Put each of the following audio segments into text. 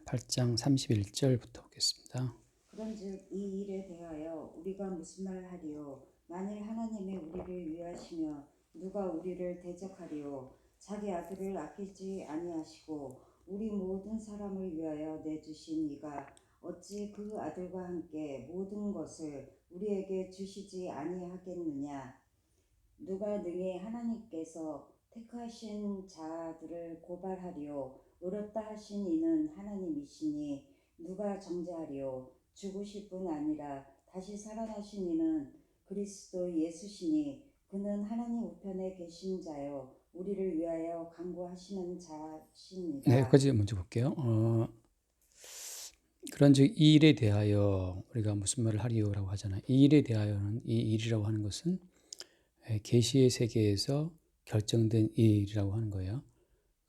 8장 31절부터 보겠습니다. 그런즉 이 일에 대하여 우리가 무슨 말을 하리요? 만일 하나님이 우리를 위하시며 누가 우리를 대적하리요? 자기 아들을 아끼지 아니하시고 우리 모든 사람을 위하여 내주신 이가 어찌 그 아들과 함께 모든 것을 우리에게 주시지 아니하겠느냐? 누가 능히 하나님께서 택하신 자들을 고발하리요? 어렵다 하신 이는 하나님이시니 누가 정죄하리요? 죽으실 뿐 아니라 다시 살아나신 이는 그리스도 예수시니 그는 하나님 우편에 계신 자요 우리를 위하여 간구하시는 자시니라. 네, 여기까지 먼저 볼게요. 그런즉 이 일에 대하여 우리가 무슨 말을 하리요라고 하잖아요. 이 일에 대하여는 이 일이라고 하는 것은 계시의 세계에서 결정된 일이라고 하는 거예요.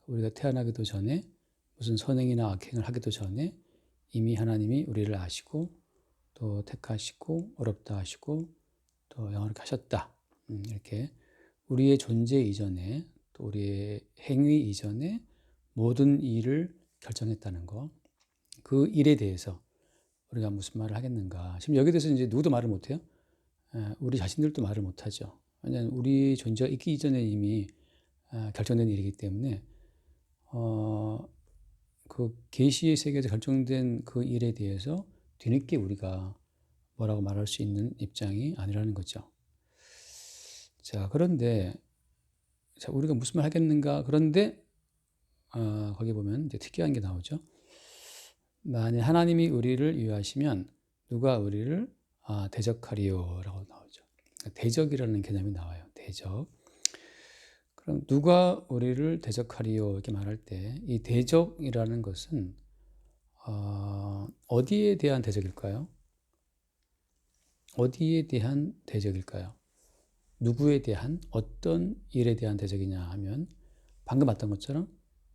우리가 태어나기도 전에 무슨 선행이나 악행을 하기도 전에 이미 하나님이 우리를 아시고 또 택하시고 어렵다 하시고 또 영원하게 하셨다. 이렇게 우리의 존재 이전에 또 우리의 행위 이전에 모든 일을 결정했다는 거. 그 일에 대해서 우리가 무슨 말을 하겠는가. 지금 여기에 대해서 이제 누구도 말을 못해요. 우리 자신들도 말을 못하죠. 왜냐하면 우리 존재가 있기 이전에 이미 결정된 일이기 때문에 그 계시의 세계에서 결정된 그 일에 대해서 뒤늦게 우리가 뭐라고 말할 수 있는 입장이 아니라는 거죠. 자, 그런데 자, 우리가 무슨 말 하겠는가. 그런데 거기 보면 이제 특이한 게 나오죠. 만일 하나님이 우리를 위하시면 누가 우리를 대적하리요라고 나오죠. 대적이라는 개념이 나와요. 대적. 그럼 누가 우리를 대적하리요 이렇게 말할 때 이 대적이라는 것은 어디에 대한 대적일까요? 어디에 대한 대적일까요? 누구에 대한 어떤 일에 대한 대적이냐 하면 방금 봤던 것처럼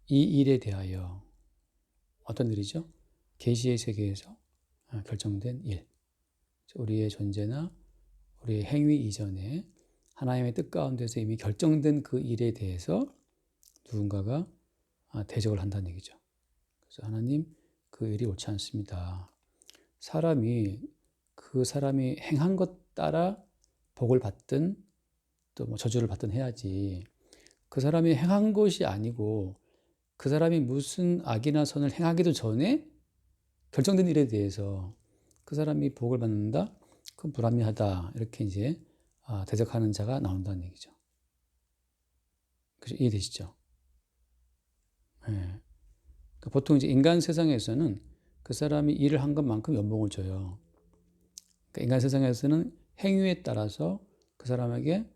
이 일에 대하여 어떤 일이죠? 계시의 세계에서 결정된 일. 우리의 존재나 우리의 행위 이전에 하나님의 뜻 가운데서 이미 결정된 그 일에 대해서 누군가가 대적을 한다는 얘기죠. 그래서 하나님 그 일이 옳지 않습니다. 사람이 그 사람이 행한 것 따라 복을 받든 또 뭐 저주를 받든 해야지. 그 사람이 행한 것이 아니고 그 사람이 무슨 악이나 선을 행하기도 전에 결정된 일에 대해서 그 사람이 복을 받는다? 그건 불합리하다. 이렇게 이제 대적하는 자가 나온다는 얘기죠. 그죠? 이해되시죠? 네. 그러니까 보통 이제 인간 세상에서는 그 사람이 일을 한 것만큼 연봉을 줘요. 그러니까 인간 세상에서는 행위에 따라서 그 사람에게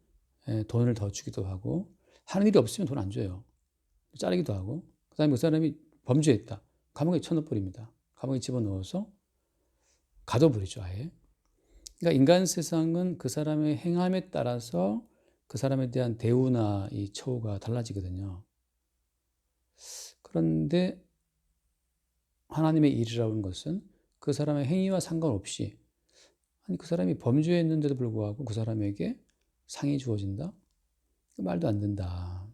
돈을 더 주기도 하고 하는 일이 없으면 돈 안 줘요. 자르기도 하고 그다음에 그 사람이 범죄했다. 감옥에 쳐넣어버립니다. 감옥에 집어넣어서 가둬버리죠 아예. 그러니까 인간 세상은 그 사람의 행함에 따라서 그 사람에 대한 대우나 이 처우가 달라지거든요. 그런데 하나님의 일이라고 하는 것은 그 사람의 행위와 상관없이 아니 그 사람이 범죄했는데도 불구하고 그 사람에게 상이 주어진다? 말도 안 된다.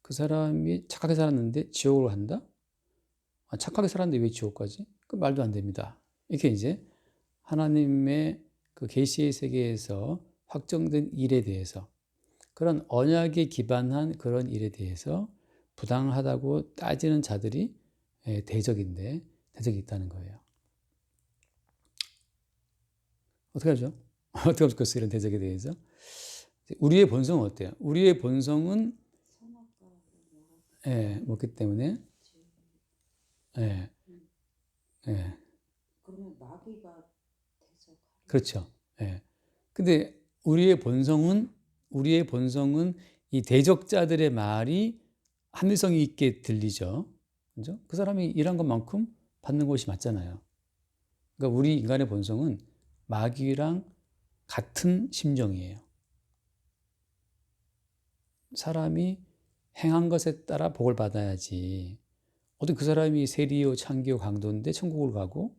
그 사람이 착하게 살았는데 지옥을 간다? 착하게 살았는데 왜 지옥 가지? 그 말도 안 됩니다. 이렇게 이제 하나님의 그 계시의 세계에서 확정된 일에 대해서 그런 언약에 기반한 그런 일에 대해서 부당하다고 따지는 자들이 대적인데 대적이 있다는 거예요. 어떻게 하죠? 어떻게 하면 좋겠어요? 이런 대적에 대해서. 우리의 본성은 어때요? 우리의 본성은 먹기 때문에 그러면 마귀가 대적하리요? 그렇죠. 근데 우리의 본성은 이 대적자들의 말이 합리성이 있게 들리죠. 그죠? 그 사람이 일한 것만큼 받는 것이 맞잖아요. 그러니까 우리 인간의 본성은 마귀랑 같은 심정이에요. 사람이 행한 것에 따라 복을 받아야지. 어떤 그 사람이 세리요, 창기요, 강도인데 천국을 가고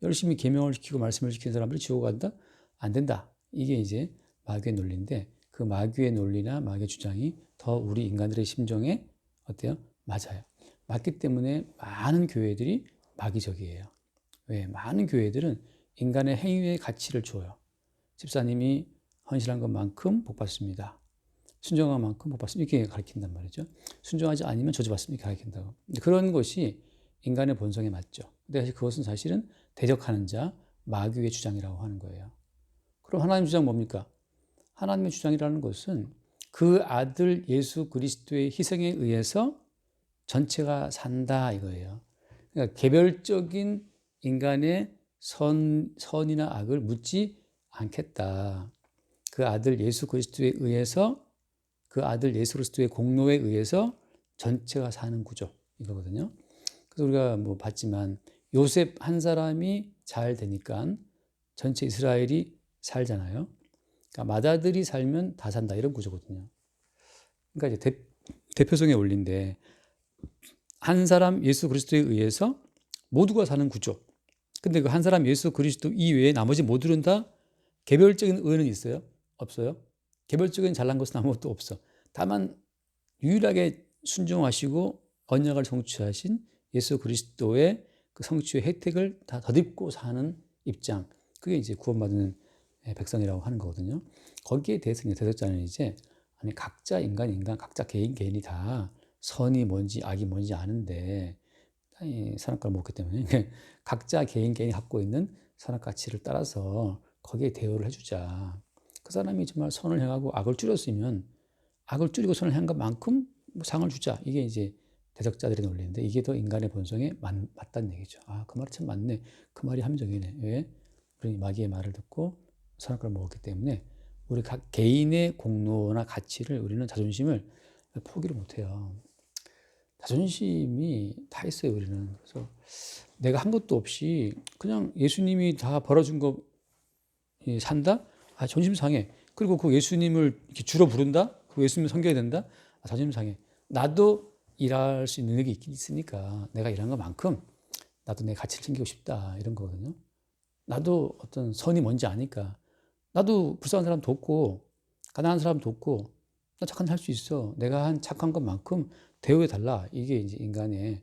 열심히 계명을 지키고 말씀을 지키는 사람들이 지옥 간다? 안 된다. 이게 이제 마귀의 논리인데 그 마귀의 논리나 마귀의 주장이 더 우리 인간들의 심정에 어때요? 맞아요. 맞기 때문에 많은 교회들이 마귀적이에요. 왜? 많은 교회들은 인간의 행위의 가치를 줘요. 집사님이 헌신한 것만큼 복 받습니다. 순종한 만큼 복 받습니다. 이렇게 가르친단 말이죠. 순종하지 않으면 저주받습니다. 이렇게 가르친다고. 그런 것이 인간의 본성에 맞죠. 근데 그것은 사실은 대적하는 자, 마귀의 주장이라고 하는 거예요. 그럼 하나님 주장 뭡니까? 하나님의 주장이라는 것은 그 아들 예수 그리스도의 희생에 의해서 전체가 산다 이거예요. 그러니까 개별적인 인간의 선이나 악을 묻지 않겠다. 그 아들 예수 그리스도에 의해서 그 아들 예수 그리스도의 공로에 의해서 전체가 사는 구조 이거거든요. 그래서 우리가 뭐 봤지만 요셉 한 사람이 잘 되니까 전체 이스라엘이 살잖아요. 그러니까 맏아들이 살면 다 산다 이런 구조거든요. 그러니까 이제 대표성의 원리인데 한 사람 예수 그리스도에 의해서 모두가 사는 구조. 근데 그 한 사람 예수 그리스도 이외에 나머지 모두는 다 개별적인 의는 있어요? 없어요? 개별적인 잘난 것은 아무것도 없어. 다만 유일하게 순종하시고 언약을 성취하신 예수 그리스도의 그 성취의 혜택을 다 덧입고 사는 입장. 그게 이제 구원받는 백성이라고 하는 거거든요. 거기에 대해서 이제 대적자는 이제 아니 각자 인간 각자 개인이 다 선이 뭔지 악이 뭔지 아는데 선악과를 먹기 때문에 각자 개인이 갖고 있는 선악 가치를 따라서 거기에 대우를 해주자. 그 사람이 정말 선을 행하고 악을 줄였으면 악을 줄이고 선을 한 것만큼 상을 주자. 이게 이제 대적자들의 논리인데 이게 더 인간의 본성에 맞다는 얘기죠. 아, 그 말이 참 맞네. 그 말이 함정이네. 왜? 우리 마귀의 말을 듣고 선악과를 먹었기 때문에 우리 각 개인의 공로나 가치를 우리는 자존심을 포기를 못해요. 자존심이 다 있어요, 우리는. 그래서 내가 한 것도 없이 그냥 예수님이 다 벌어준 거 산다? 아, 자존심 상해. 그리고 그 예수님을 이렇게 주로 부른다? 그 예수님을 섬겨야 된다? 아, 자존심 상해. 나도 일할 수 있는 능력이 있으니까 내가 일한 것만큼 나도 내 가치를 챙기고 싶다. 이런 거거든요. 나도 어떤 선이 뭔지 아니까. 나도 불쌍한 사람 돕고, 가난한 사람 돕고, 나 착한 살 수 있어. 내가 한 착한 것만큼 대우해 달라. 이게 이제 인간의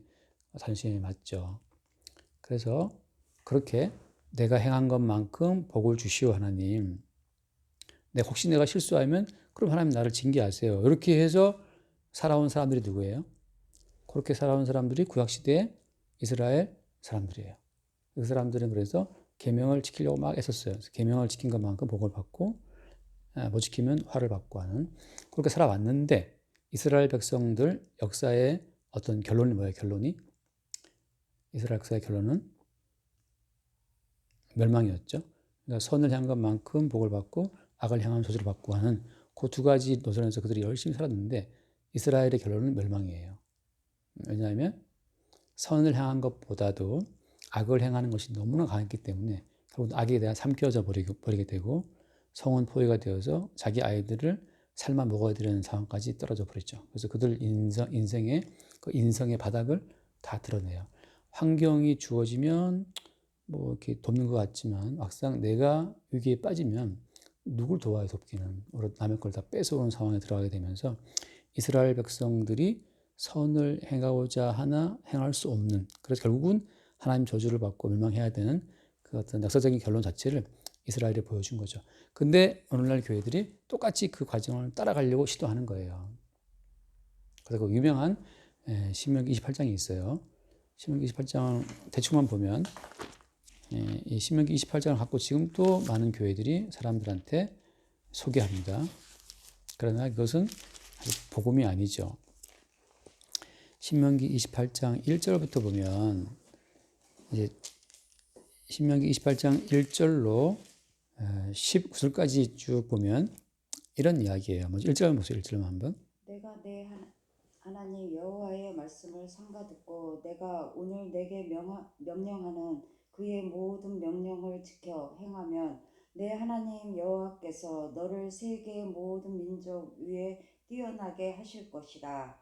자존심이 맞죠. 그래서 그렇게 내가 행한 것만큼 복을 주시오 하나님. 혹시 내가 실수하면 그럼 하나님 나를 징계하세요. 이렇게 해서 살아온 사람들이 누구예요? 그렇게 살아온 사람들이 구약시대의 이스라엘 사람들이에요. 그 사람들은 그래서 계명을 지키려고 막 애썼어요. 계명을 지킨 것만큼 복을 받고 못 지키면 화를 받고 하는 그렇게 살아왔는데 이스라엘 백성들 역사의 어떤 결론이 뭐예요? 결론이 이스라엘 역사의 결론은 멸망이었죠. 그러니까 선을 향한 것만큼 복을 받고 악을 향하면 저주를 받고 하는 그 두 가지 노선에서 그들이 열심히 살았는데 이스라엘의 결론은 멸망이에요. 왜냐하면 선을 향한 것보다도 악을 행하는 것이 너무나 강했기 때문에 결국 악에 대한 삼켜져 버리게 되고 성은 포위가 되어서 자기 아이들을 삶아 먹어야 되는 상황까지 떨어져 버렸죠. 그래서 그들 인생의 그 인성의 바닥을 다 드러내요. 환경이 주어지면 뭐 이렇게 돕는 것 같지만 막상 내가 위기에 빠지면 누굴 도와야 돕기는 오히려 남의 걸 다 뺏어오는 상황에 들어가게 되면서 이스라엘 백성들이 선을 행하고자 하나 행할 수 없는 그래서 결국은 하나님 저주를 받고 멸망해야 되는 그 어떤 역사적인 결론 자체를 이스라엘이 보여준 거죠. 근데 오늘날 교회들이 똑같이 그 과정을 따라가려고 시도하는 거예요. 그래서 그 유명한 신명기 28장이 있어요. 신명기 28장 대충만 보면 이 신명기 28장을 갖고 지금도 많은 교회들이 사람들한테 소개합니다. 그러나 이것은 복음이 아니죠. 신명기 28장 1절부터 보면 이제 신명기 28장 1절로 19절까지 쭉 보면 이런 이야기예요. 먼저 1절 보세요. 1절만 한번. 내가 내 하나님 여호와의 말씀을 삼가 듣고 내가 오늘 내게 명령하는 그의 모든 명령을 지켜 행하면 내 하나님 여호와께서 너를 세계의 모든 민족 위에 뛰어나게 하실 것이다.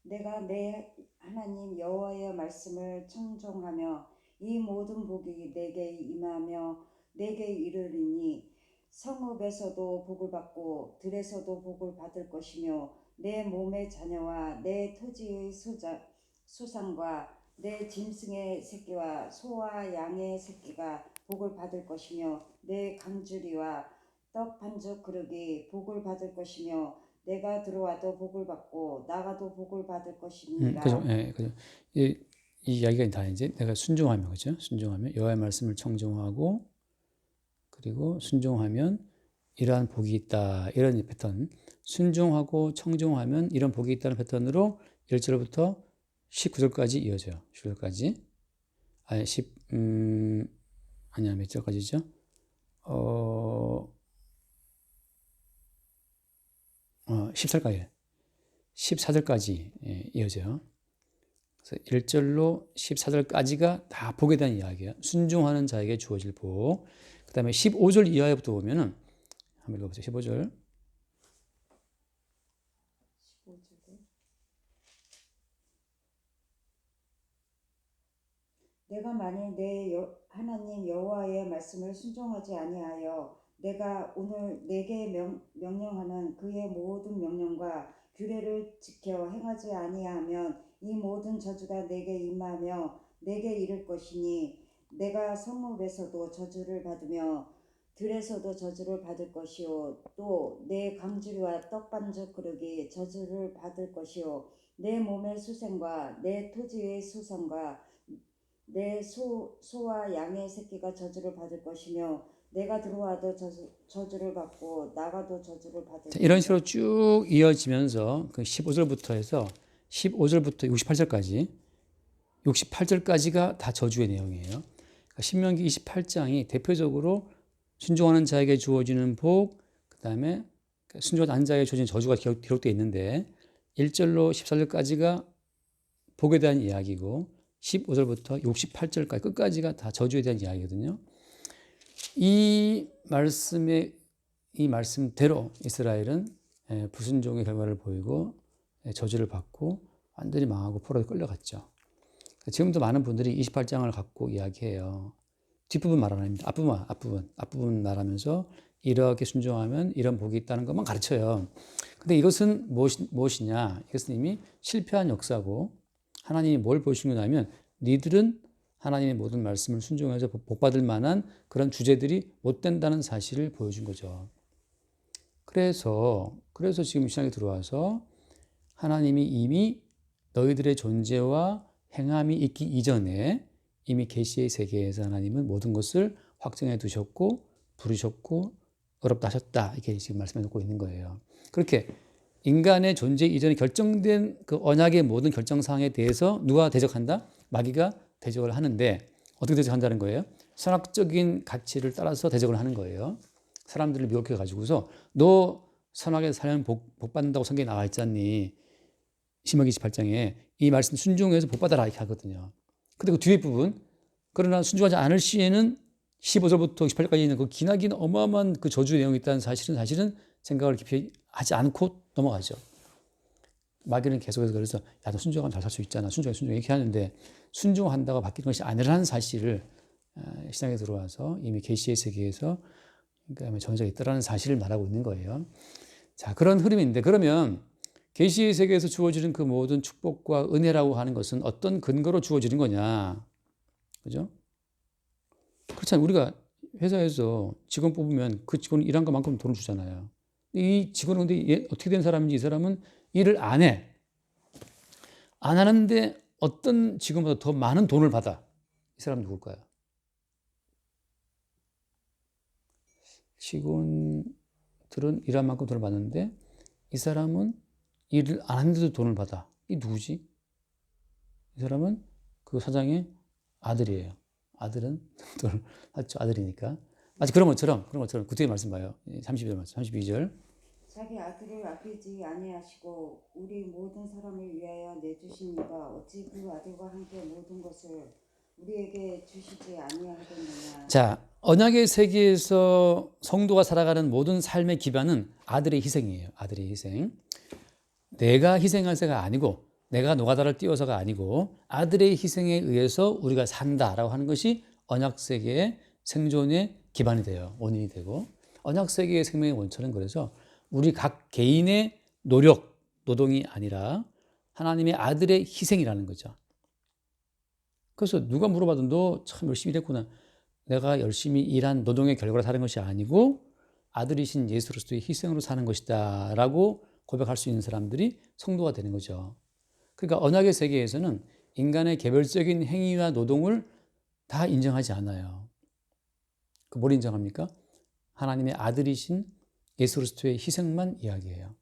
내가 내 하나님 여호와의 말씀을 청종하며 이 모든 복이 내게 임하며 내게 이르리니 성읍에서도 복을 받고 들에서도 복을 받을 것이며 내 몸의 자녀와 내 토지의 수산과 내 짐승의 새끼와 소와 양의 새끼가 복을 받을 것이며 내 강주리와 떡 반죽 그릇이 복을 받을 것이며 내가 들어와도 복을 받고 나가도 복을 받을 그죠? 것이니라. 예, 그죠? 이 이야기가 다 이제 내가 순종하면, 그죠? 순종하면 여호와의 말씀을 청종하고 그리고 순종하면 이러한 복이 있다. 이런 패턴. 순종하고 청종하면 이런 복이 있다는 패턴으로 1절부터 19절까지 이어져요. 19절까지. 아니, 아니야, 몇 절까지죠? 14절까지. 14절까지 이어져요. 그래서 1절로 14절까지가 다 복에 대한 이야기예요. 순종하는 자에게 주어질 복. 그 다음에 15절 이하부터 보면은 한번 읽어보세요. 15절. 15절에 내가 만일 내 하나님 여호와의 말씀을 순종하지 아니하여 내가 오늘 내게 명령하는 그의 모든 명령과 규례를 지켜 행하지 아니하면 이 모든 저주가 내게 임하며 내게 이를 것이니 내가 성읍에서도 저주를 받으며 들에서도 저주를 받을 것이요 또 내 강주리와 떡반죽 그릇이 저주를 받을 것이요 내 몸의 수생과 내 토지의 수산과 내 소와 양의 새끼가 저주를 받을 것이며 내가 들어와도 저주를 받고 나가도 저주를 받을 자, 이런 것이며. 식으로 쭉 이어지면서 그 15절부터 해서 15절부터 68절까지 68절까지가 다 저주의 내용이에요. 그러니까 신명기 28장이 대표적으로 순종하는 자에게 주어지는 복, 그 다음에 순종하지 않는 자에게 주어지는 저주가 기록되어 있는데 1절로 14절까지가 복에 대한 이야기고 15절부터 68절까지 끝까지가 다 저주에 대한 이야기거든요. 이 말씀대로 이스라엘은 불순종의 결과를 보이고 저주를 받고 완전히 망하고 포로에 끌려갔죠. 지금도 많은 분들이 28장을 갖고 이야기해요. 뒷부분 말 안 합니다. 앞부분 말하면서 이렇게 순종하면 이런 복이 있다는 것만 가르쳐요. 근데 이것은 무엇이냐? 이것은 이미 실패한 역사고 하나님이 뭘 보여주는 거냐면 니들은 하나님의 모든 말씀을 순종해서 복받을 만한 그런 주제들이 못 된다는 사실을 보여준 거죠. 그래서 지금 신학에 들어와서 하나님이 이미 너희들의 존재와 행함이 있기 이전에 이미 계시의 세계에서 하나님은 모든 것을 확정해 두셨고 부르셨고 어렵다 하셨다 이렇게 지금 말씀해 놓고 있는 거예요. 그렇게 인간의 존재 이전에 결정된 그 언약의 모든 결정사항에 대해서 누가 대적한다? 마귀가 대적을 하는데 어떻게 대적한다는 거예요? 선악적인 가치를 따라서 대적을 하는 거예요. 사람들을 미혹해 가지고서 너 선악에 살면 복 받는다고 성경에 나와 있잖니. 신명기 28장에 이 말씀 순종해서 복 받아라 이렇게 하거든요. 근데 그 뒤에 부분 그러나 순종하지 않을 시에는 15절부터 28절까지 있는 그 기나긴 어마어마한 그 저주의 내용이 있다는 사실은 생각을 깊이 하지 않고 넘어가죠. 마귀는 계속해서 그래서 야, 너 순종하면 잘 살 수 있잖아. 순종해 이렇게 하는데 순종한다고 바뀌는 것이 아니라는 사실을 신앙에 들어와서 이미 계시의 세계에서 그러니까 정해져 있다라는 사실을 말하고 있는 거예요. 자, 그런 흐름인데 그러면 계시의 세계에서 주어지는 그 모든 축복과 은혜라고 하는 것은 어떤 근거로 주어지는 거냐? 그죠? 그렇잖아요. 우리가 회사에서 직원 뽑으면 그 직원 일한 것만큼 돈을 주잖아요. 이 직원은 근데 어떻게 된 사람인지 이 사람은 일을 안 해. 안 하는데 어떤 직원보다 더 많은 돈을 받아. 이 사람은 누굴까요? 직원들은 일한 만큼 돈을 받는데 이 사람은 일을 안 하는데도 돈을 받아. 이 누구지? 이 사람은 그 사장의 아들이에요. 아들은 돈을 받죠. 아들이니까. 마치 그런 것처럼 구태의 말씀 봐요. 32절. 자기 아들을 아끼지 아니하시고 우리 모든 사람을 위하여 내주신 이가 어찌 그 아들과 함께 모든 것을 우리에게 주시지 아니하겠느냐. 자, 언약의 세계에서 성도가 살아가는 모든 삶의 기반은 아들의 희생이에요. 아들의 희생. 내가 희생할세가 아니고 내가 노가다를 띄워서가 아니고 아들의 희생에 의해서 우리가 산다라고 하는 것이 언약 세계의 생존의 기반이 돼요. 원인이 되고 언약 세계의 생명의 원천은 그래서 우리 각 개인의 노력이 아니라 하나님의 아들의 희생이라는 거죠. 그래서 누가 물어봐도 너 참 열심히 일했구나. 내가 열심히 일한 노동의 결과로 사는 것이 아니고 아들이신 예수 그리스도의 희생으로 사는 것이다 라고 고백할 수 있는 사람들이 성도가 되는 거죠. 그러니까 언약의 세계에서는 인간의 개별적인 행위와 노동을 다 인정하지 않아요. 뭘 인정합니까? 하나님의 아들이신 예수 그리스도의 희생만 이야기해요.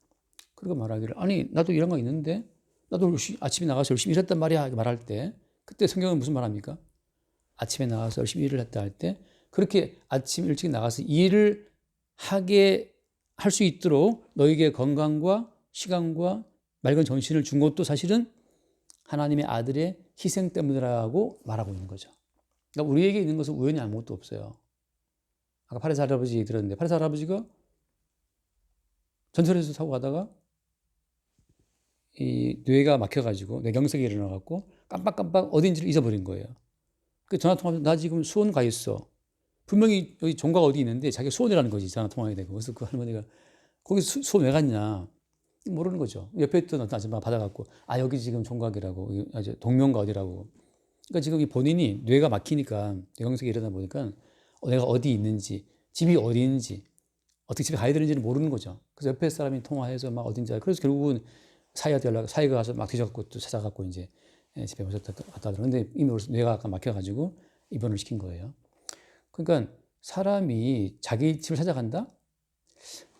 그리고 말하기를 아니 나도 이런 거 있는데 나도 아침에 나가서 열심히 일했단 말이야 이렇게 말할 때 그때 성경은 무슨 말합니까? 아침에 나가서 열심히 일을 했다 할 때 그렇게 아침 일찍 나가서 일을 하게 할 수 있도록 너에게 건강과 시간과 맑은 정신을 준 것도 사실은 하나님의 아들의 희생 때문이라고 말하고 있는 거죠. 그러니까 우리에게 있는 것은 우연히 아무것도 없어요. 아까 파리사 할아버지 얘기 들었는데 파리사 할아버지가 전철에서 타고 가다가 이 뇌가 막혀가지고 뇌경색이 일어나갖고 깜빡깜빡 어딘지를 잊어버린 거예요. 그 전화 통화하면 나 지금 수원 가 있어. 분명히 여기 종가가 어디 있는데 자기가 수원이라는 거지. 전화 통화하게 되고. 그래서 그 할머니가 거기 수원 왜 갔냐? 모르는 거죠. 옆에 있던 어떤 아줌마가 받아갖고 아 여기 지금 종각이라고 동명가 어디라고. 그러니까 지금 이 본인이 뇌가 막히니까 뇌경색이 일어나 보니까 내가 어디 있는지 집이 어디 있는지 어떻게 집에 가야 되는지를 모르는 거죠. 그래서 옆에 사람이 통화해서 막 어딘지 그래서 결국은 사이가 가서 막 뒤져갖고 또 찾아갖고 이제 집에 오셨다 갔다 하더라고요. 근데 이미 뇌가 아까 막혀가지고 입원을 시킨 거예요. 그러니까 사람이 자기 집을 찾아간다?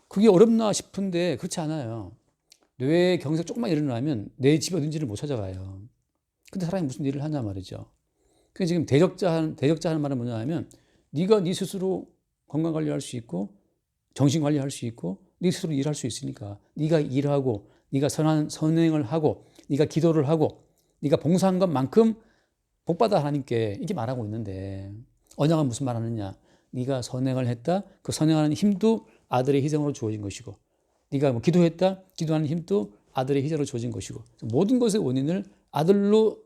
그게 어렵나 싶은데 그렇지 않아요. 뇌 경색 조금만 일어나면 내 집이 어딘지를 못 찾아가요. 근데 사람이 무슨 일을 하냐 말이죠. 그래서 지금 대적자 하는 말은 뭐냐 하면 네가 네 스스로 건강 관리할 수 있고 정신 관리할 수 있고 네 스스로 일할 수 있으니까 네가 일하고 네가 선한 선행을 하고 네가 기도를 하고 네가 봉사한 것만큼 복받아 하나님께 이렇게 말하고 있는데 언약은 무슨 말하느냐? 네가 선행을 했다. 그 선행하는 힘도 아들의 희생으로 주어진 것이고 네가 뭐 기도했다. 기도하는 힘도 아들의 희생으로 주어진 것이고 모든 것의 원인을 아들로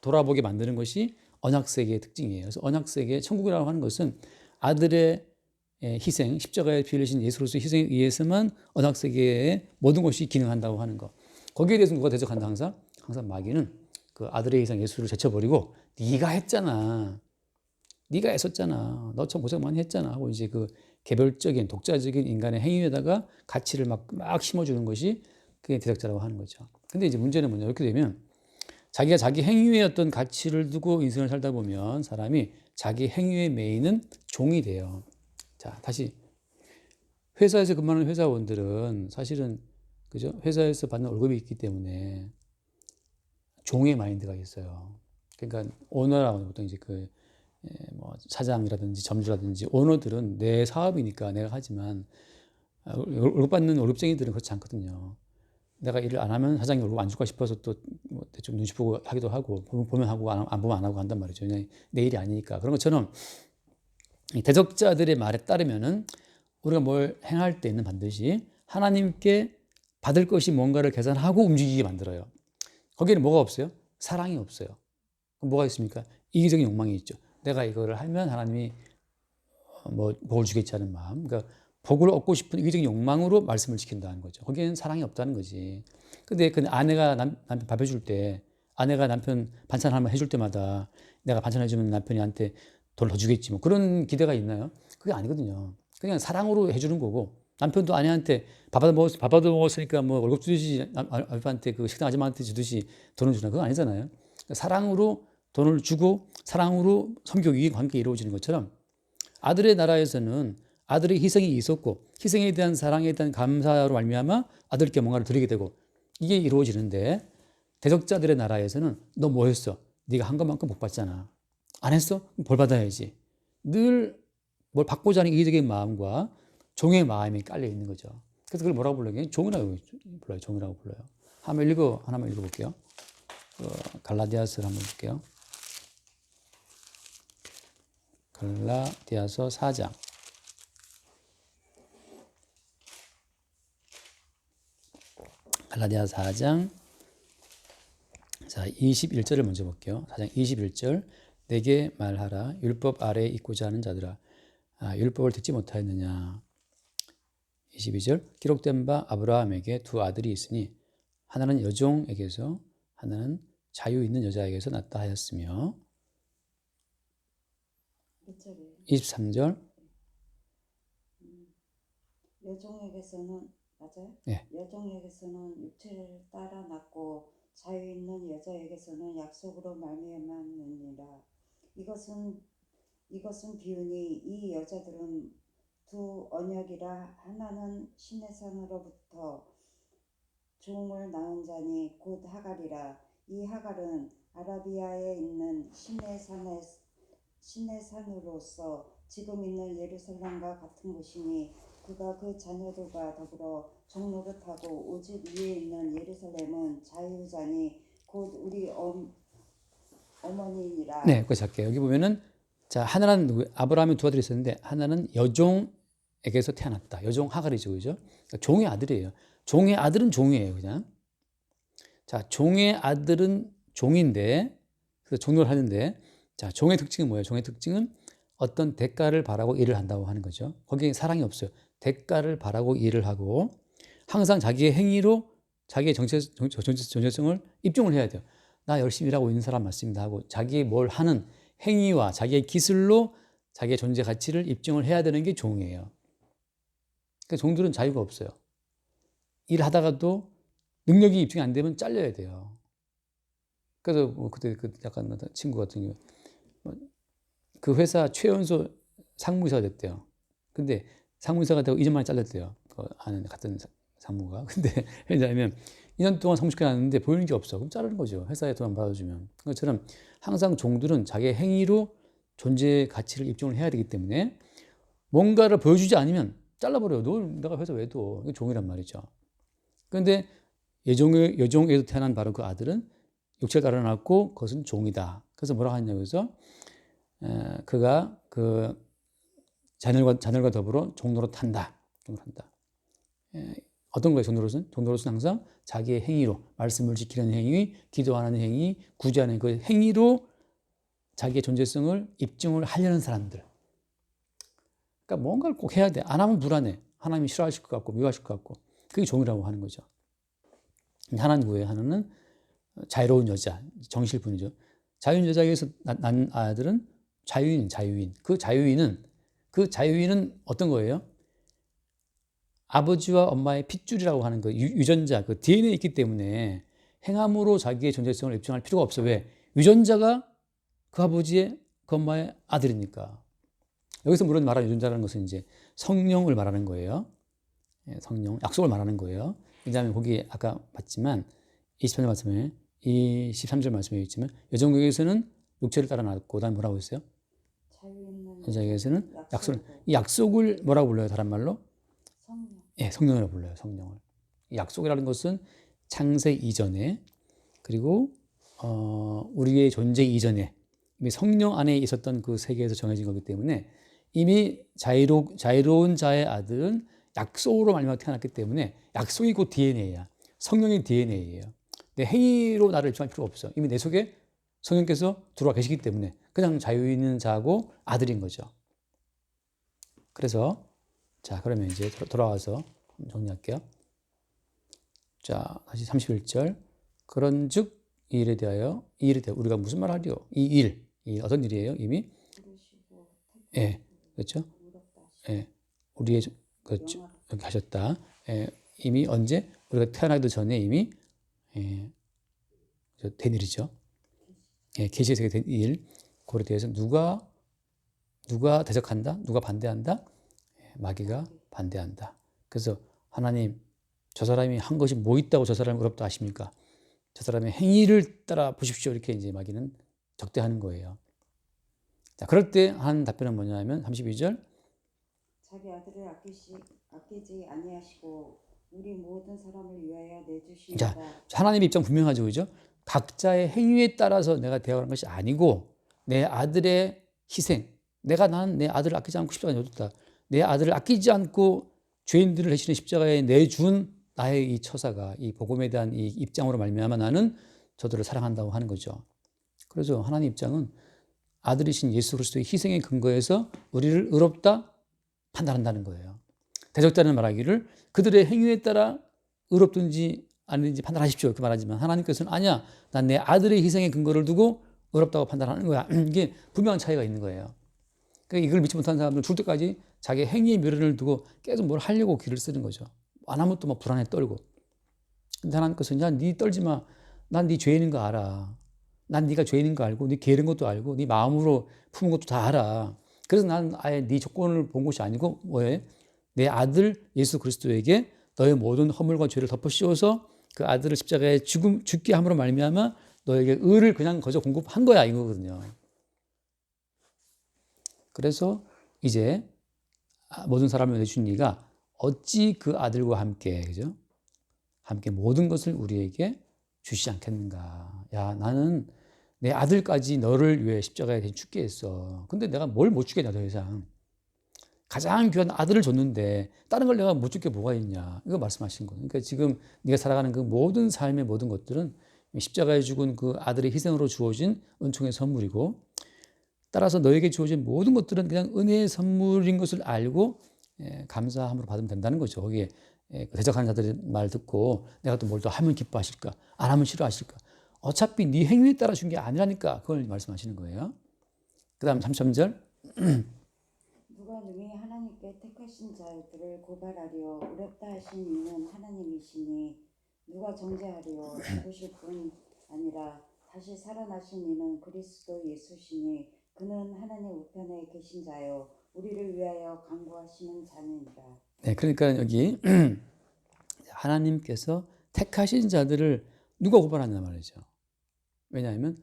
돌아보게 만드는 것이 언약세계의 특징이에요. 그래서 언약세계 천국이라고 하는 것은 아들의 희생, 십자가에 피 흘리신 예수 그리스도의 희생에 의해서만 언약세계의 모든 것이 기능한다고 하는 거. 거기에 대해서 누가 대적한다 항상? 항상 마귀는 그 아들의 희생 예수를 제쳐버리고 네가 했잖아. 네가 애썼잖아. 너 참 고생 많이 했잖아. 하고 이제 그 개별적인 독자적인 인간의 행위에다가 가치를 막 심어주는 것이 그게 대적자라고 하는 거죠. 근데 이제 문제는 뭐냐. 이렇게 되면 자기가 자기 행위의 어떤 가치를 두고 인생을 살다 보면 사람이 자기 행위의 메인은 종이 돼요. 자, 다시 회사에서 근무하는 회사원들은 사실은 그죠? 회사에서 받는 월급이 있기 때문에 종의 마인드가 있어요. 그러니까 오너라고 보통 이제 뭐 사장이라든지 점주라든지 오너들은 내 사업이니까 내가 하지만 월급 받는 월급쟁이들은 그렇지 않거든요. 내가 일을 안 하면 사장이 월급 안 줄까 싶어서 또뭐 대충 눈치 보고 하기도 하고 보면 하고 안 보면 안 하고 한단 말이죠. 그냥 내 일이 아니니까. 그런 것처럼 이 대적자들의 말에 따르면은 우리가 뭘 행할 때는 반드시 하나님께 받을 것이 뭔가를 계산하고 움직이게 만들어요. 거기에는 뭐가 없어요? 사랑이 없어요. 그럼 뭐가 있습니까? 이기적인 욕망이 있죠. 내가 이거를 하면 하나님이 뭐 복을 주겠지 하는 마음. 그러니까 복을 얻고 싶은 이기적인 욕망으로 말씀을 지킨다는 거죠. 거기에는 사랑이 없다는 거지. 근데 그 아내가 남편 밥 해줄 때 아내가 남편 반찬 하나 해줄 때마다 내가 반찬 해주면 남편이 한테 돈을 더 주겠지 뭐 그런 기대가 있나요? 그게 아니거든요. 그냥 사랑으로 해주는 거고 남편도 아내한테 밥 받아 먹었으니까 뭐 월급 주듯이 와이프한테 그 식당 아줌마한테 주듯이 돈을 주나 그거 아니잖아요. 사랑으로 돈을 주고 사랑으로 섬기기 관계 이루어지는 것처럼 아들의 나라에서는 아들의 희생이 있었고 희생에 대한 사랑에 대한 감사로 말미암아 아들께 뭔가를 드리게 되고 이게 이루어지는데 대적자들의 나라에서는 너 뭐 했어? 네가 한 것만큼 복 받잖아. 안 했어? 벌 받아야지. 늘 뭘 받고자 하는 이기적인 마음과 종의 마음이 깔려 있는 거죠. 그래서 그걸 뭐라고 불러요? 종이라고 불러요. 종이라고 불러요. 하나만 읽어볼게요. 갈라디아서를 한번 볼게요. 갈라디아서 4장. 갈라디아서 4장. 자, 21절을 먼저 볼게요. 4장 21절. 내게 말하라. 율법 아래에 있고자 하는 자들아. 율법을 듣지 못하였느냐. 22절. 기록된 바 아브라함에게 두 아들이 있으니 하나는 여종에게서 하나는 자유 있는 여자에게서 났다 하였으며 몇 절이에요? 23절 여종에게서는 맞아요? 네. 여종에게서는 육체를 따라 낳고 자유 있는 여자에게서는 약속으로 말미암았느니라. 이것은 비유니 이 여자들은 두 언약이라 하나는 신의 산으로부터 종을 낳은 자니 곧 하갈이라. 이 하갈은 아라비아에 있는 신의 산으로서 지금 있는 예루살렘과 같은 곳이니 그가 그 자녀들과 더불어 종노릇하고 오직 위에 있는 예루살렘은 자유자니 곧 우리 어머니니라. 네, 그거 할게요. 여기 보면은 자, 하나는 누구? 아브라함의 두 아들이 있었는데 하나는 여종에게서 태어났다. 여종 하갈이죠, 그죠? 그러니까 종의 아들이에요. 종의 아들은 종이에요, 그냥. 자, 종의 아들은 종인데, 그래서 종노를 하는데, 자, 종의 특징은 뭐예요? 종의 특징은 어떤 대가를 바라고 일을 한다고 하는 거죠. 거기에 사랑이 없어요. 대가를 바라고 일을 하고 항상 자기의 행위로 자기의 정체성을 입증을 해야 돼요. 나 열심히 일하고 있는 사람 맞습니다 하고 자기의 뭘 하는 행위와 자기의 기술로 자기의 존재 가치를 입증을 해야 되는 게 종이에요. 그러니까 종들은 자유가 없어요. 일하다가도 능력이 입증이 안 되면 잘려야 돼요. 그래서 그때 그 약간 친구 같은 경우 그 회사 최연소 상무이사가 됐대요. 근데 상무이사가 되고 2년 만에 잘렸대요. 그 아는 같은 상무가. 근데 왜냐하면 2년 동안 성숙해놨는데 보이는 게 없어. 그럼 자르는 거죠. 회사에 돈 받아주면. 그것처럼 항상 종들은 자기의 행위로 존재의 가치를 입증을 해야 되기 때문에 뭔가를 보여주지 않으면 잘라버려요. 너 내가 회사 왜 둬? 이게 종이란 말이죠. 그런데 여종에서 태어난 바로 그 아들은 육체를 따라 낳고 그것은 종이다. 그래서 뭐라고 하냐고 해서 그가 그 자녀과 더불어 종노릇 한다. 어떤 거예요, 종노릇은? 종노릇은 항상 자기의 행위로, 말씀을 지키는 행위, 기도하는 행위, 구제하는 그 행위로 자기의 존재성을 입증을 하려는 사람들. 그러니까 뭔가를 꼭 해야 돼. 안 하면 불안해. 하나님이 싫어하실 것 같고, 미워하실 것 같고. 그게 종이라고 하는 거죠. 하나는 누구예요? 하나는 자유로운 여자, 정실분이죠. 자유인 여자에게서 난 아들은 자유인. 그 자유인은 어떤 거예요? 아버지와 엄마의 핏줄이라고 하는 그 유전자, 그 DNA에 있기 때문에 행함으로 자기의 존재성을 입증할 필요가 없어. 왜? 유전자가 그 아버지의, 그 엄마의 아들이니까. 여기서 물론 말하는 유전자라는 것은 이제 성령을 말하는 거예요. 성령, 약속을 말하는 거예요. 왜냐하면 거기 아까 봤지만 23절 말씀에 23절 말씀에 있지만 여종에게서는 육체를 따라 낳았고 그다음에 뭐라고 했어요? 여자에게서는 이 약속을 뭐라고 불러요? 다른 말로? 성령. 예, 성령이라고 불러요. 성령을. 이 약속이라는 것은 창세 이전에 그리고 우리의 존재 이전에 이미 성령 안에 있었던 그 세계에서 정해진 거기 때문에 이미 자유로운 자의 아들은 약속으로 말미암아 태어났기 때문에 약속이 곧 DNA야. 성령의 DNA예요. 내 행위로 나를 입증할 필요가 없어. 이미 내 속에 성령께서 들어와 계시기 때문에 그냥 자유 있는 자고 아들인 거죠. 그래서 자, 그러면 이제 돌아와서 정리할게요. 자, 다시 31절. 그런즉 이 일에 대하여 우리가 무슨 말 하리요? 이 어떤 일이에요? 이미 예, 그렇죠? 예, 우리의 그렇죠. 여기 하셨다. 예, 이미 언제 우리가 태어나기도 전에 이미 된 일이죠. 예, 계시에서 된 일. 그에 대해서 누가 대적한다? 누가 반대한다? 마귀가 반대한다. 그래서 하나님, 저 사람이 한 것이 뭐 있다고 저 사람을 어렵다 하십니까? 저 사람의 행위를 따라 보십시오. 이렇게 이제 마귀는 적대하는 거예요. 자, 그럴 때 한 답변은 뭐냐면 32절. 자기 아들을 아끼지 아니하시고 우리 모든 사람을 위하여 내주시니라. 자, 하나님의 입장 분명하죠, 그죠? 각자의 행위에 따라서 내가 대하는 것이 아니고 내 아들의 희생, 난 내 아들을 아끼지 않고 십자가에 내줬다. 내 아들을 아끼지 않고 죄인들을 대신해 십자가에 내준 나의 이 처사가 이 복음에 대한 이 입장으로 말미암아 나는 저들을 사랑한다고 하는 거죠. 그래서 하나님 입장은 아들이신 예수 그리스도의 희생의 근거에서 우리를 의롭다 판단한다는 거예요. 대적자는 말하기를 그들의 행위에 따라 의롭든지 아닌지 판단하십시오. 이렇게 말하지만 하나님께서는 아니야. 난 내 아들의 희생의 근거를 두고 의롭다고 판단하는 거야. 이게 분명한 차이가 있는 거예요. 그러니까 이걸 믿지 못하는 사람들은 죽을 때까지 자기 행위의 미련을 두고 계속 뭘 하려고 기를 쓰는 거죠. 안 하면 또 막 불안해 떨고. 근데 하나님께서는 야, 네 떨지 마. 난 네 죄인인 거 알아. 난 네가 죄인인 거 알고 네 게으른 것도 알고 네 마음으로 품은 것도 다 알아. 그래서 난 아예 네 조건을 본 것이 아니고 뭐예요? 내 아들 예수 그리스도에게 너의 모든 허물과 죄를 덮어 씌워서 그 아들을 십자가에 죽게 함으로 말미암아 너에게 의를 그냥 거저 공급한 거야 이거거든요. 그래서 이제 모든 사람을 내준 이가 어찌 그 아들과 함께 그죠? 함께 모든 것을 우리에게 주시지 않겠는가. 야, 나는 내 아들까지 너를 위해 십자가에 대해 죽게 했어. 근데 내가 뭘 못 주겠냐 더 이상. 가장 귀한 아들을 줬는데 다른 걸 내가 못 줄 게 뭐가 있냐. 이거 말씀하신 거예요. 그러니까 지금 네가 살아가는 그 모든 삶의 모든 것들은 십자가에 죽은 그 아들의 희생으로 주어진 은총의 선물이고 따라서 너에게 주어진 모든 것들은 그냥 은혜의 선물인 것을 알고 감사함으로 받으면 된다는 거죠. 거기에 대적하는 자들의 말 듣고 내가 또 뭘 더 하면 기뻐하실까 안 하면 싫어하실까. 어차피 네 행위에 따라 준 게 아니라니까 그걸 말씀하시는 거예요. 그 다음 33절 누가 능히 하나님께 택하신 자들을 고발하려 어렵다 하신 이는 하나님이시니 누가 정죄하려 죽으실 뿐 아니라 다시 살아나신 이는 그리스도 예수시니 그는 하나님 우편에 계신 자요 우리를 위하여 간구하시는 자니이다. 네, 그러니까 여기 하나님께서 택하신 자들을 누가 고발한단 말이죠. 왜냐하면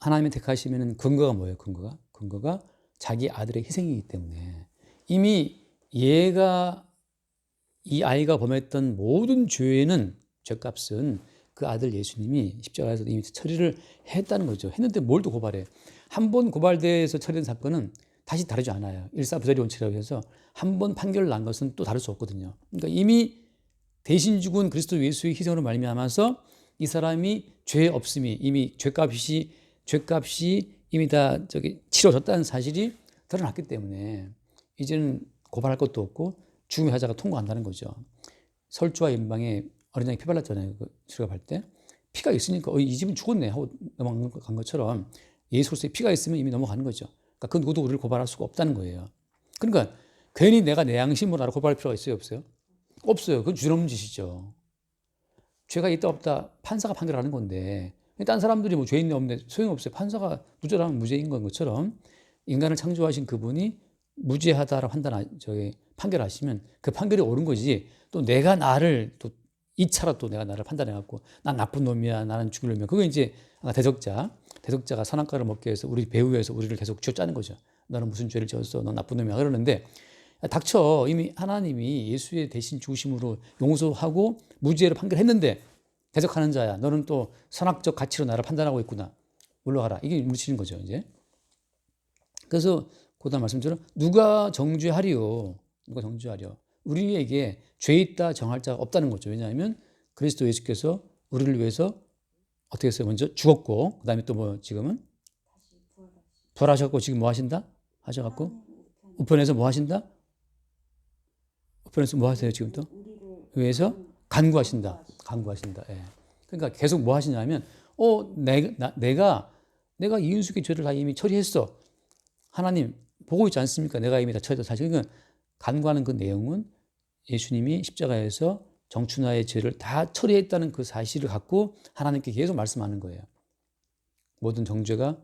하나님의 택하시면 근거가 뭐예요? 근거가 자기 아들의 희생이기 때문에 이미 이 아이가 범했던 모든 죄는 죄값은 그 아들 예수님이 십자가에서 이미 처리를 했다는 거죠. 했는데 뭘 또 고발해? 한 번 고발돼서 처리된 사건은 다시 다르지 않아요. 일사부자리 원칙이라고 해서 한 번 판결을 난 것은 또 다를 수 없거든요. 그러니까 이미 대신 죽은 그리스도 예수의 희생으로 말미암아서 이 사람이 죄 없음이 이미 죄값이 이미 다 치러졌다는 사실이 드러났기 때문에 이제는 고발할 것도 없고 죽음의 하자가 통과한다는 거죠. 설주와 연방에 어린 양이 피 발랐잖아요. 그 수렵할 때 피가 있으니까 이 집은 죽었네 하고 넘어간 것처럼 예수로서의 피가 있으면 이미 넘어가는 거죠. 그러니까 그 누구도 우리를 고발할 수가 없다는 거예요. 그러니까 괜히 내가 내 양심으로 나를 고발할 필요가 있어요, 없어요? 없어요. 그건 주름 짓이죠. 죄가 있다 없다 판사가 판결하는 건데 딴 사람들이 뭐 죄 있네 없네 소용없어요. 판사가 무죄라면 무죄인 건 것처럼 인간을 창조하신 그분이 무죄하다라고 판결하시면 그 판결이 옳은 거지. 또 내가 나를 또 2차로 또 내가 나를 판단해갖고 난 나쁜 놈이야 나는 죽을 놈이야 그거 이제 대적자가 선악과를 먹게 해서 우리 배후에서 우리를 계속 쥐어짜는 거죠. 너는 무슨 죄를 지었어 넌 나쁜 놈이야 그러는데 닥쳐. 이미 하나님이 예수의 대신 죽으심으로 용서하고 무죄로 판결했는데 대적하는 자야 너는 또 선악적 가치로 나를 판단하고 있구나 물러가라 이게 묻히는 거죠 이제. 그래서 그다음 말씀처럼 누가 정죄하리요 우리에게 죄 있다 정할 자가 없다는 거죠. 왜냐하면 그리스도 예수께서 우리를 위해서 어떻게 했어요? 먼저 죽었고 그다음에 또 뭐 지금은 부활하셨고 지금 뭐 하신다? 하셔갖고 우편에서 뭐 하신다? 우편에서 뭐 하세요 지금 또? 위해서 간구하신다. 예. 그러니까 계속 뭐 하시냐면 내가 이윤숙의 죄를 다 이미 처리했어. 하나님 보고 있지 않습니까? 내가 이미 다 처리했다. 사실 그러니까 간구하는 그 내용은 예수님이 십자가에서 정춘하의 죄를 다 처리했다는 그 사실을 갖고 하나님께 계속 말씀하는 거예요. 모든 정죄가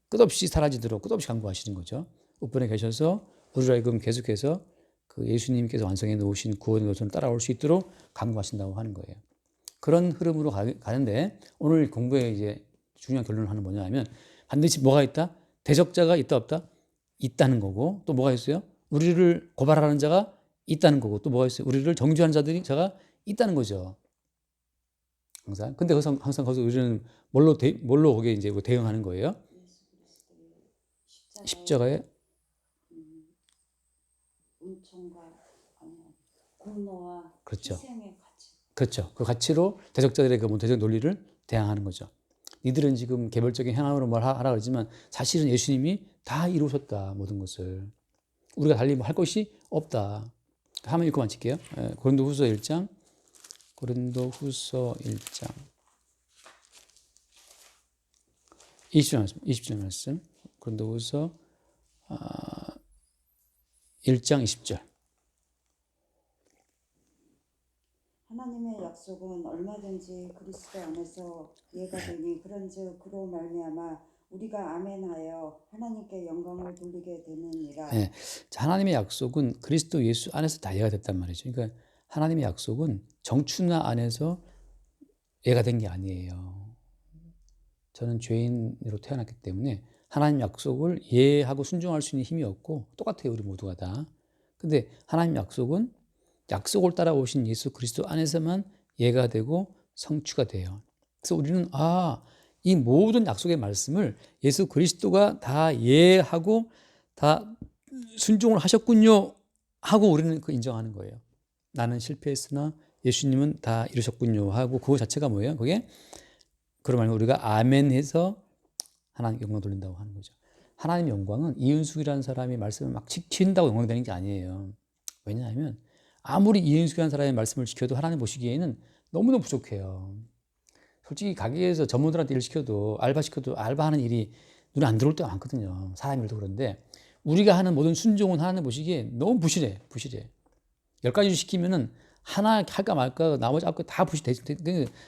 끝없이 사라지도록 끝없이 간구하시는 거죠. 우편에 계셔서 우리로 하여금 계속해서 그 예수님께서 완성해 놓으신 구원의 노선을 따라올 수 있도록 간구하신다고 하는 거예요. 그런 흐름으로 가는데 오늘 공부에 이제 중요한 결론을 하는 뭐냐 하면 반드시 뭐가 있다? 대적자가 있다 없다? 있다는 거고 또 뭐가 있어요? 우리를 고발하는 자가 있다는 거고 또 뭐가 있어요? 우리를 정죄하는 자가 있다는 거죠. 항상. 근데 항상 거기서 우리는 뭘로 거기에 이제 대응하는 거예요? 십자가에 은총과 공로와 그렇죠. 희생의 가치. 그렇죠. 그 가치로 대적자들의 그 대적 논리를 대항하는 거죠. 니들은 지금 개별적인 행함으로 뭘 하라 그러지만 사실은 예수님이 다 이루셨다 모든 것을. 우리가 달리 뭐 할 것이 없다. 한번 읽고 마칠게요. 고린도후서 1장 고린도후서 1장 20절 말씀. 고린도후서 1장 20절. 하나님의 약속은 얼마든지 그리스도 안에서 예가 되니 그런즉 그로 말미암아 우리가 아멘하여 하나님께 영광을 돌리게 되느니라. 네. 자, 하나님의 약속은 그리스도 예수 안에서 다 예가 됐단 말이죠. 그러니까 하나님의 약속은 정춘하 안에서 예가 된 게 아니에요. 저는 죄인으로 태어났기 때문에 하나님 약속을 예하고 순종할 수 있는 힘이 없고 똑같아요. 우리 모두가 다. 근데 하나님 약속은 약속을 따라오신 예수 그리스도 안에서만 예가 되고 성취가 돼요. 그래서 우리는 이 모든 약속의 말씀을 예수 그리스도가 다 예하고 다 순종을 하셨군요 하고 우리는 그 인정하는 거예요. 나는 실패했으나 예수님은 다 이루셨군요 하고 그거 자체가 뭐예요? 그게 그런 말고 우리가 아멘해서 하나님 영광 돌린다고 하는 거죠. 하나님 영광은 이은숙이라는 사람이 말씀을 막 지킨다고 영광이 되는 게 아니에요. 왜냐하면 아무리 이은숙이라는 사람이 말씀을 지켜도 하나님 보시기에는 너무너무 부족해요. 솔직히 가게에서 점원들한테 일 시켜도 알바하는 일이 눈에 안 들어올 때가 많거든요. 사람 일도 그런데 우리가 하는 모든 순종은 하나님 보시기에 너무 부실해. 10가지 시키면은 하나 할까 말까 나머지 아홉 다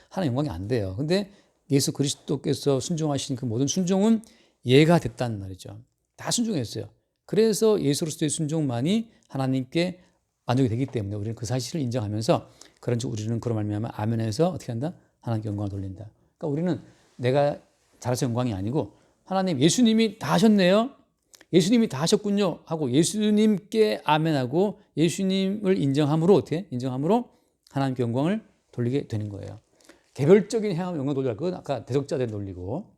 하나님 영광이 안 돼요. 근데 예수 그리스도께서 순종하신 그 모든 순종은 예가 됐다는 말이죠. 다 순종했어요. 그래서 예수 그리스도의 순종만이 하나님께 만족이 되기 때문에 우리는 그 사실을 인정하면서 그런즉 우리는 그로 말미암아 아멘해서 어떻게 한다? 하나님께 영광을 돌린다. 그러니까 우리는 내가 잘해서 영광이 아니고 하나님 예수님이 다 하셨네요. 예수님이 다 하셨군요 하고 예수님께 아멘하고 예수님을 인정함으로 어떻게? 인정함으로 하나님께 영광을 돌리게 되는 거예요. 개별적인 행함으로 영광 돌려. 그건 아까 대적자들이 돌리고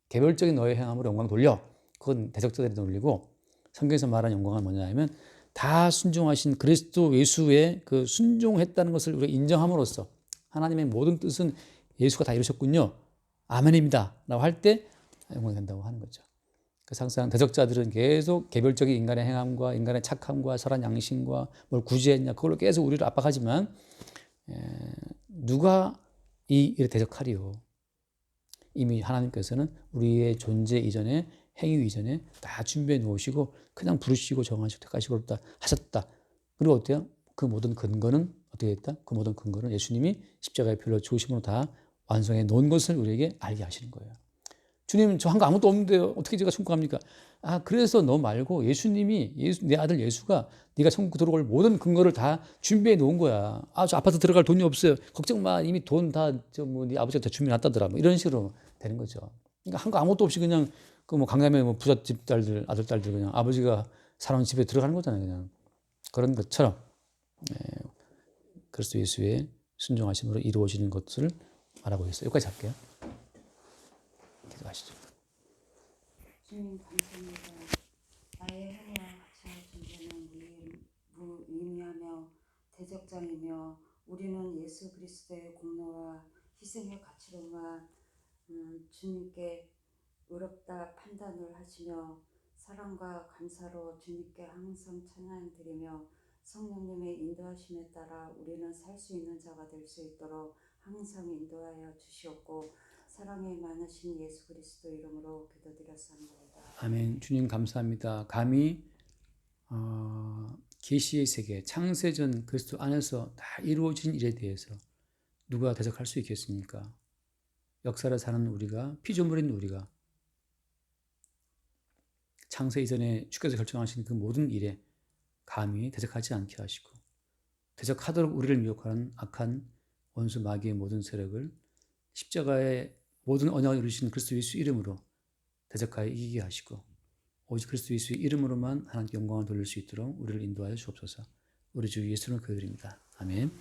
개별적인 너의 행함으로 영광 돌려. 그건 대적자들이 돌리고 성경에서 말하는 영광은 뭐냐 하면 다 순종하신 그리스도 예수의 그 순종했다는 것을 우리가 인정함으로써 하나님의 모든 뜻은 예수가 다 이루셨군요. 아멘입니다. 라고 할 때 영광이 된다고 하는 거죠. 그래서 항상 대적자들은 계속 개별적인 인간의 행함과 인간의 착함과 선한 양심과 뭘 구제했냐 그걸로 계속 우리를 압박하지만 누가 이 일에 대적하리요. 이미 하나님께서는 우리의 존재 이전에 행위 이전에 다 준비해 놓으시고 그냥 부르시고 정하시고 택하시고 다 하셨다. 그리고 어때요? 그 모든 근거는 어떻게 됐다? 그 모든 근거는 예수님이 십자가의 피로 죽으심으로 다 완성해 놓은 것을 우리에게 알게 하시는 거예요. 주님 저 한 거 아무것도 없는데요. 어떻게 제가 천국 갑니까? 그래서 너 말고 예수님이 내 아들 예수가 네가 천국 들어갈 모든 근거를 다 준비해 놓은 거야. 저 아파트 들어갈 돈이 없어요. 걱정 마. 이미 돈 다 네 아버지가 다 준비해 놨다더라. 뭐 이런 식으로 되는 거죠. 그러니까 한 거 아무것도 없이 그냥 그 뭐 강남에 뭐 부잣집 딸들 아들 딸들 그냥 아버지가 살아온 집에 들어가는 거잖아요. 그냥 그런 것처럼 그리스도 예수의 순종하심으로 이루어지는 것을 말하고 있어요. 여기까지 할게요. 기도하시죠. 주님 감사합니다. 나의 행위와 가치와 존재는 무의미하며 대적장이며 우리는 예수 그리스도의 공로와 희생의 가치로만 주님께 의롭다 판단을 하시며 사랑과 감사로 주님께 항상 찬양드리며 성령님의 인도하심에 따라 우리는 살 수 있는 자가 될 수 있도록 항상 인도하여 주시옵고 사랑이 많으신 예수 그리스도 이름으로 기도드렸사옵나이다. 아멘. 주님 감사합니다. 감히 계시의 세계, 창세전 그리스도 안에서 다 이루어진 일에 대해서 누가 대적할 수 있겠습니까? 역사를 사는 우리가, 피조물인 우리가 창세 이전에 주께서 결정하신 그 모든 일에 감히 대적하지 않게 하시고 대적하도록 우리를 미혹하는 악한 원수 마귀의 모든 세력을 십자가의 모든 언약을 이루신 그리스도 예수 이름으로 대적하여 이기게 하시고 오직 그리스도 예수의 이름으로만 하나님께 영광을 돌릴 수 있도록 우리를 인도하여 주옵소서. 우리 주 예수를 기도드립니다. 아멘.